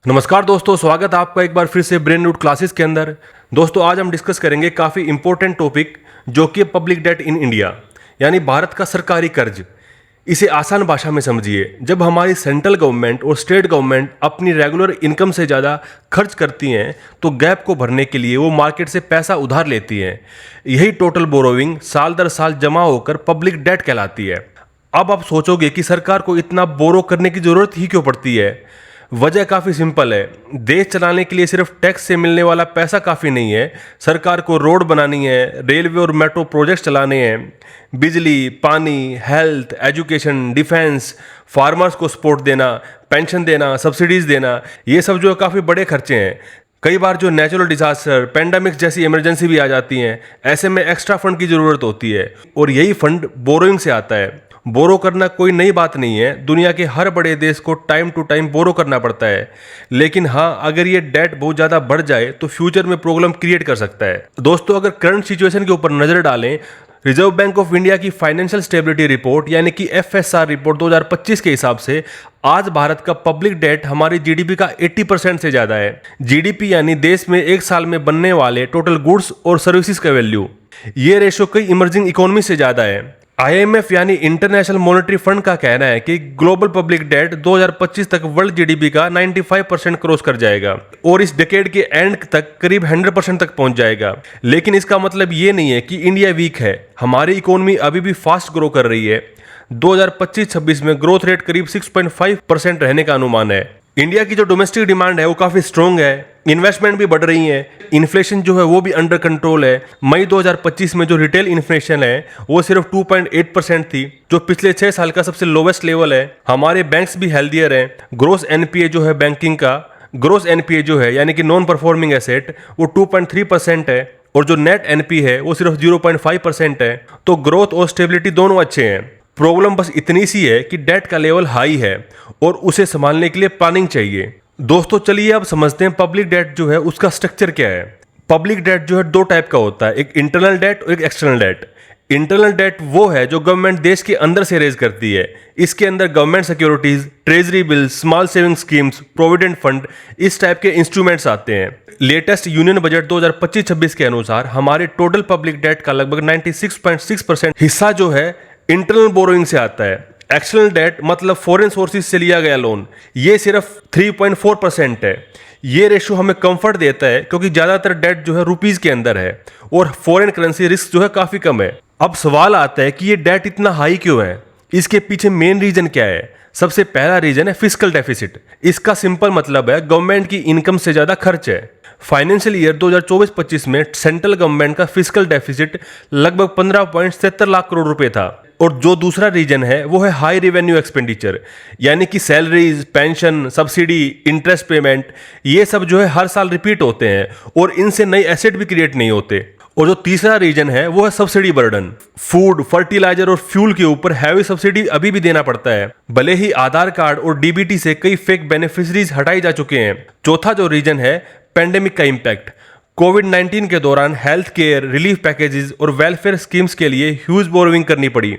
नमस्कार दोस्तों, स्वागत है आपका एक बार फिर से ब्रेन रूट क्लासेस के अंदर। दोस्तों आज हम डिस्कस करेंगे काफ़ी इंपॉर्टेंट टॉपिक जो कि पब्लिक डेट इन इंडिया, यानी भारत का सरकारी कर्ज। इसे आसान भाषा में समझिए। जब हमारी सेंट्रल गवर्नमेंट और स्टेट गवर्नमेंट अपनी रेगुलर इनकम से ज़्यादा खर्च करती हैं तो गैप को भरने के लिए वो मार्केट से पैसा उधार लेती हैं। यही टोटल बोरोइंग साल दर साल जमा होकर पब्लिक डेट कहलाती है। अब आप सोचोगे कि सरकार को इतना बोरो करने की ज़रूरत ही क्यों पड़ती है। वजह काफ़ी सिंपल है। देश चलाने के लिए सिर्फ टैक्स से मिलने वाला पैसा काफ़ी नहीं है। सरकार को रोड बनानी है, रेलवे और मेट्रो प्रोजेक्ट्स चलाने हैं, बिजली, पानी, हेल्थ, एजुकेशन, डिफेंस, फार्मर्स को सपोर्ट देना, पेंशन देना, सब्सिडीज देना, ये सब जो है काफ़ी बड़े खर्चे हैं। कई बार जो नेचुरल डिजास्टर, पेंडेमिक्स जैसी इमरजेंसी भी आ जाती हैं, ऐसे में एक्स्ट्रा फंड की ज़रूरत होती है और यही फंड बोरोइंग से आता है। बोरो करना कोई नई बात नहीं है। दुनिया के हर बड़े देश को टाइम टू टाइम बोरो करना पड़ता है। लेकिन हाँ, अगर ये डेट बहुत ज़्यादा बढ़ जाए तो फ्यूचर में प्रॉब्लम क्रिएट कर सकता है। दोस्तों अगर करंट सिचुएशन के ऊपर नज़र डालें, रिजर्व बैंक ऑफ इंडिया की फाइनेंशियल स्टेबिलिटी रिपोर्ट यानी कि FSR रिपोर्ट 2025 के हिसाब से आज भारत का पब्लिक डेट हमारी जीडीपी का 80% से ज़्यादा है। जीडीपी यानी देश में एक साल में बनने वाले टोटल गुड्स और सर्विसेज का वैल्यू। ये रेशो कई इमर्जिंग इकोनॉमी से ज़्यादा है। IMF यानी इंटरनेशनल मॉनेटरी फंड का कहना है कि ग्लोबल पब्लिक डेट 2025 तक वर्ल्ड जीडीपी का 95% क्रॉस कर जाएगा और इस डिकेड के एंड तक करीब 100% तक पहुंच जाएगा। लेकिन इसका मतलब ये नहीं है कि इंडिया वीक है। हमारी इकोनॉमी अभी भी फास्ट ग्रो कर रही है। 2025-26 में ग्रोथ रेट करीब 6.5% रहने का अनुमान है। इंडिया की जो डोमेस्टिक डिमांड है वो काफ़ी स्ट्रॉन्ग है, इन्वेस्टमेंट भी बढ़ रही है, इन्फ्लेशन जो है वो भी अंडर कंट्रोल है। मई 2025 में जो रिटेल इन्फ्लेशन है वो सिर्फ 2.8% थी, जो पिछले 6 साल का सबसे लोवेस्ट लेवल है। हमारे बैंक्स भी हेल्दियर हैं। ग्रोस एनपीए जो है बैंकिंग का, ग्रोस एनपीए जो है यानी कि नॉन परफॉर्मिंग एसेट, वो 2.3% है और जो नेट एनपी है वो सिर्फ 0.5% है। तो ग्रोथ और स्टेबिलिटी दोनों अच्छे हैं। प्रॉब्लम बस इतनी सी है कि डेट का लेवल हाई है और उसे संभालने के लिए प्लानिंग चाहिए। दोस्तों चलिए अब समझते हैं पब्लिक डेट जो है उसका स्ट्रक्चर क्या है। पब्लिक डेट जो है दो टाइप का होता है, एक इंटरनल डेट और एक एक्सटर्नल डेट। इंटरनल डेट वो है जो गवर्नमेंट देश के अंदर से रेज करती है। इसके अंदर government securities, treasury bills, small saving schemes, provident fund, इस टाइप के इंस्ट्रूमेंट्स आते हैं। लेटेस्ट यूनियन बजट 2025-26 के अनुसार हमारे टोटल पब्लिक डेट का लगभग 96.6% हिस्सा जो है इंटरनल बोरोइंग से आता है। एक्सटर्नल डेट मतलब फॉरेन सोर्सेज से लिया गया लोन, ये सिर्फ 3.4% है। ये रेशो हमें कंफर्ट देता है क्योंकि ज़्यादातर डेट जो है रुपीज़ के अंदर है और फॉरेन करेंसी रिस्क जो है काफ़ी कम है। अब सवाल आता है कि ये डेट इतना हाई क्यों है, इसके पीछे मेन रीजन क्या है। सबसे पहला रीजन है फिस्कल डेफिसिट। इसका सिंपल मतलब है गवर्नमेंट की इनकम से ज़्यादा खर्च है। फाइनेंशियल ईयर 2024-25 में सेंट्रल गवर्नमेंट का फिस्कल डेफिसिट लगभग 15.77 लाख करोड़ रुपए था। और जो दूसरा रीजन है वो है हाई रेवेन्यू एक्सपेंडिचर, यानी कि salaries, pension, subsidy, interest payment, ये सब जो है हर साल रिपीट होते हैं और इनसे नए एसेट भी क्रिएट नहीं होते। और जो तीसरा रीजन है वो है सब्सिडी बर्डन। फूड, फर्टिलाइजर और फ्यूल के ऊपर हैवी सब्सिडी अभी भी देना पड़ता है, भले ही आधार कार्ड और डीबीटी से कई फेक बेनिफिशरीज हटाई जा चुके हैं। चौथा जो रीजन है पेंडेमिक का इम्पैक्ट। कोविड-19 के दौरान हेल्थ केयर, रिलीफ पैकेजेस और वेलफेयर स्कीम्स के लिए ह्यूज बोरोइंग करनी पड़ी।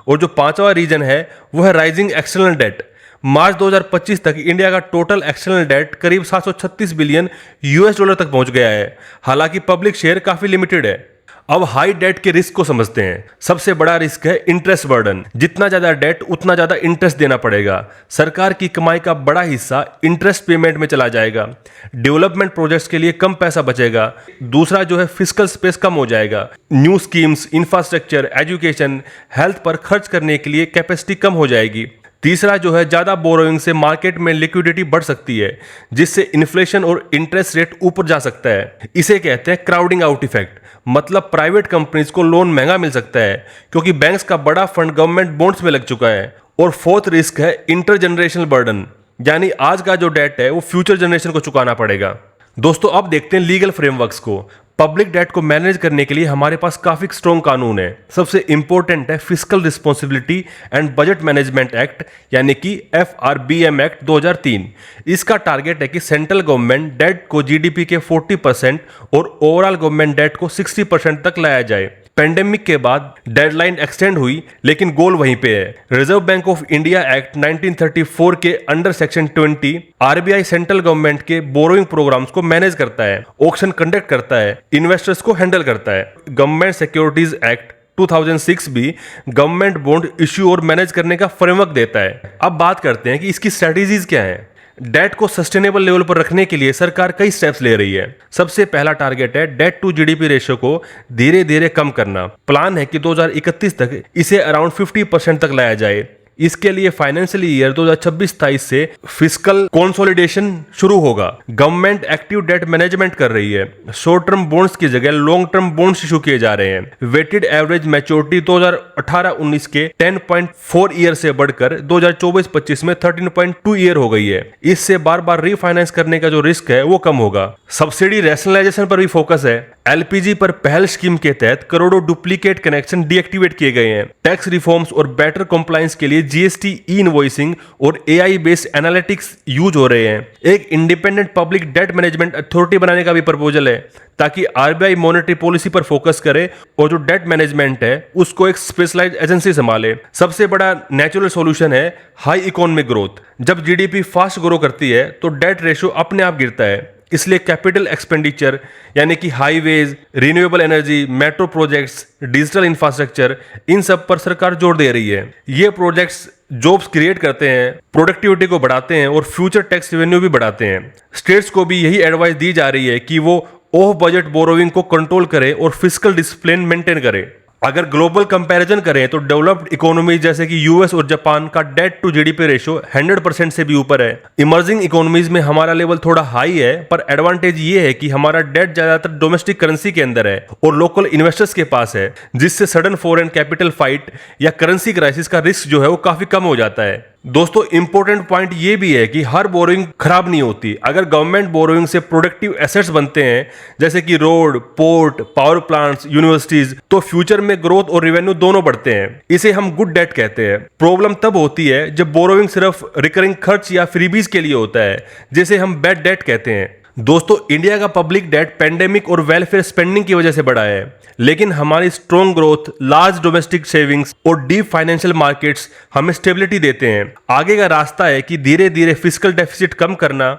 और जो पांचवा रीजन है वो है राइजिंग एक्सटर्नल डेट। मार्च 2025 तक इंडिया का टोटल एक्सटर्नल डेट करीब 736 बिलियन US डॉलर तक पहुंच गया है। हालांकि पब्लिक शेयर काफी लिमिटेड है। अब हाई डेट के रिस्क को समझते हैं। सबसे बड़ा रिस्क है इंटरेस्ट बर्डन। जितना ज्यादा डेट उतना ज्यादा इंटरेस्ट देना पड़ेगा। सरकार की कमाई का बड़ा हिस्सा इंटरेस्ट पेमेंट में चला जाएगा। डेवलपमेंट प्रोजेक्ट्स के लिए कम पैसा बचेगा। दूसरा जो है फिस्कल स्पेस कम हो जाएगा। New schemes, infrastructure, education, health पर खर्च करने के लिए कैपेसिटी कम हो जाएगी। तीसरा जो है ज़्यादा बोरोइंग से मार्केट में लिक्विडिटी बढ़ सकती है, जिससे इन्फ्लेशन और इंटरेस्ट रेट ऊपर जा सकता है। इसे कहते हैं क्राउडिंग आउट इफेक्ट। मतलब प्राइवेट कंपनीज को लोन महंगा मिल सकता है क्योंकि बैंक्स का बड़ा फंड गवर्नमेंट बॉन्ड्स में लग चुका है। और फोर्थ रिस्क है इंटर जनरेशनल बर्डन, यानी आज का जो डेट है वो फ्यूचर जनरेशन को चुकाना पड़ेगा। दोस्तों अब देखते हैं लीगल फ्रेमवर्क्स को। पब्लिक डेट को मैनेज करने के लिए हमारे पास काफी स्ट्रॉन्ग कानून है। सबसे इंपॉर्टेंट है fiscal responsibility and budget management act, यानी कि FRBM एक्ट 2003। इसका टारगेट है कि सेंट्रल गवर्नमेंट डेट को जीडीपी के 40% और ओवरऑल गवर्नमेंट डेट को 60% तक लाया जाए। पेंडेमिक के बाद डेडलाइन एक्सटेंड हुई, लेकिन गोल वहीं पे है। Reserve bank of India act 1934 के under section 20 RBI central government के बोरोइंग प्रोग्राम्स को मैनेज करता है, ऑक्शन कंडक्ट करता है, इन्वेस्टर्स को हैंडल करता है। गवर्नमेंट सिक्योरिटीज एक्ट 2006 भी गवर्नमेंट बॉन्ड इश्यू और मैनेज करने का फ्रेमवर्क देता है। अब बात करते हैं कि इसकी स्ट्रेटेजीज क्या हैं। डेट को सस्टेनेबल लेवल पर रखने के लिए सरकार कई स्टेप्स ले रही है। सबसे पहला टारगेट है डेट टू जीडीपी रेशियो को धीरे धीरे कम करना। प्लान है कि 2031 तक इसे अराउंड 50% तक लाया जाए। इसके लिए फाइनेंशियल ईयर 2026-27 से फिस्कल कंसोलिडेशन शुरू होगा। गवर्नमेंट एक्टिव डेट मैनेजमेंट कर रही है। शॉर्ट टर्म बॉन्ड्स की जगह लॉन्ग टर्म बॉन्ड्स इशू किए जा रहे हैं। वेटेड एवरेज मैच्योरिटी 2018-19 के 10.4 ईयर से बढ़कर 2024-25 में 13.2 ईयर हो गई है। इससे बार बार रीफाइनेंस करने का जो रिस्क है वो कम होगा। सब्सिडी रैशनलाइजेशन पर भी फोकस है। एलपीजी पर पहल स्कीम के तहत करोड़ों डुप्लीकेट कनेक्शन डीएक्टिवेट किए गए हैं। टैक्स रिफॉर्म्स और बेटर कंप्लायंस के लिए जीएसटी, ई इनवॉइसिंग और एआई बेस्ड एनालिटिक्स यूज हो रहे हैं। एक independent public debt management authority बनाने का भी प्रपोजल है, ताकि आरबीआई मॉनेटरी पॉलिसी पर फोकस करे और जो डेट मैनेजमेंट है उसको एक स्पेशलाइज्ड एजेंसी संभाले। सबसे बड़ा नेचुरल सॉल्यूशन है हाई इकोनॉमिक ग्रोथ। जब जीडीपी फास्ट ग्रो करती है तो डेट रेशियो अपने आप गिरता है। इसलिए कैपिटल एक्सपेंडिचर यानी कि highways, renewable energy, metro projects, digital infrastructure, इन सब पर सरकार जोर दे रही है। ये प्रोजेक्ट्स जॉब्स क्रिएट करते हैं, प्रोडक्टिविटी को बढ़ाते हैं और फ्यूचर टैक्स रेवेन्यू भी बढ़ाते हैं। स्टेट्स को भी यही एडवाइस दी जा रही है कि वो ऑफ बजट बोरोइंग को कंट्रोल करें और फिस्कल डिसिप्लिन मेंटेन करें। अगर ग्लोबल कंपैरिजन करें तो डेवलप्ड इकोनॉमीज जैसे कि यूएस और जापान का डेट टू जीडीपी रेशियो 100% से भी ऊपर है। इमर्जिंग इकोनॉमीज में हमारा लेवल थोड़ा हाई है, पर एडवांटेज ये है कि हमारा डेट ज्यादातर डोमेस्टिक करेंसी के अंदर है और लोकल इन्वेस्टर्स के पास है, जिससे सडन फॉरेन कैपिटल फाइट या करेंसी क्राइसिस का रिस्क जो है वो काफी कम हो जाता है। दोस्तों, इंपॉर्टेंट पॉइंट ये भी है कि हर बोरोइंग खराब नहीं होती। अगर गवर्नमेंट बोरोइंग से प्रोडक्टिव एसेट्स बनते हैं जैसे कि road, port, power plants, universities, तो फ्यूचर में ग्रोथ और रेवेन्यू दोनों बढ़ते हैं। इसे हम गुड डेट कहते हैं। प्रॉब्लम तब होती है जब बोरोइंग सिर्फ रिकरिंग खर्च या फ्रीबीज के लिए होता है, जिसे हम बैड डेट कहते हैं। दोस्तों, इंडिया का पब्लिक डेट पेंडेमिक और वेलफेयर स्पेंडिंग की वजह से बढ़ा है, लेकिन हमारी strong growth, large domestic savings और डीप फाइनेंशियल मार्केट्स हमें स्टेबिलिटी देते हैं। आगे का रास्ता है कि धीरे धीरे फिस्कल डेफिसिट कम करना,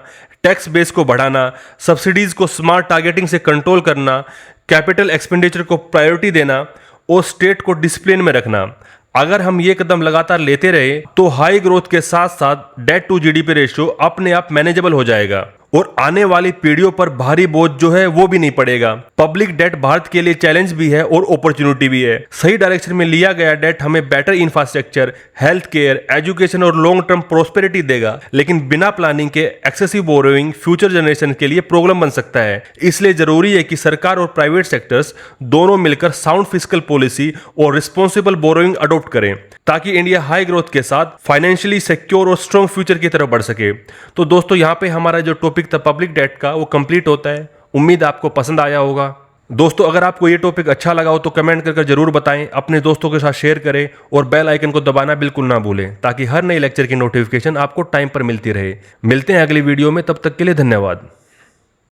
टैक्स बेस को बढ़ाना, सब्सिडीज को स्मार्ट टारगेटिंग से कंट्रोल करना, कैपिटल एक्सपेंडिचर को प्रायोरिटी देना और स्टेट को डिसिप्लिन में रखना। अगर हम ये कदम लगातार लेते रहे तो हाई ग्रोथ के साथ साथ डेट टू जीडीपी रेशियो अपने आप मैनेजेबल हो जाएगा और आने वाली पीढ़ियों पर भारी बोझ जो है वो भी नहीं पड़ेगा। पब्लिक डेट भारत के लिए चैलेंज भी है और अपॉर्चुनिटी भी है। सही डायरेक्शन में लिया गया डेट हमें better infrastructure, health care, education और लॉन्ग टर्म प्रोस्पेरिटी देगा, लेकिन बिना प्लानिंग के एक्सेसिव बोरोइंग फ्यूचर जनरेशन के लिए प्रॉब्लम बन सकता है। इसलिए जरूरी है कि सरकार और प्राइवेट सेक्टर्स दोनों मिलकर साउंड फिस्कल पॉलिसी और रिस्पॉन्सिबल बोरोइंग अडॉप्ट करें, ताकि इंडिया हाई ग्रोथ के साथ फाइनेंशियली सिक्योर और स्ट्रॉन्ग फ्यूचर की तरफ बढ़ सके। तो दोस्तों, यहाँ पे हमारा जो टॉपिक था पब्लिक डेट का वो कंप्लीट होता है। उम्मीद आपको पसंद आया होगा। दोस्तों, अगर आपको ये टॉपिक अच्छा लगा हो तो कमेंट करके जरूर बताएं, अपने दोस्तों के साथ शेयर करें और बेल आइकन को दबाना बिल्कुल ना भूलें, ताकि हर नए लेक्चर की नोटिफिकेशन आपको टाइम पर मिलती रहे। मिलते हैं अगली वीडियो में, तब तक के लिए धन्यवाद।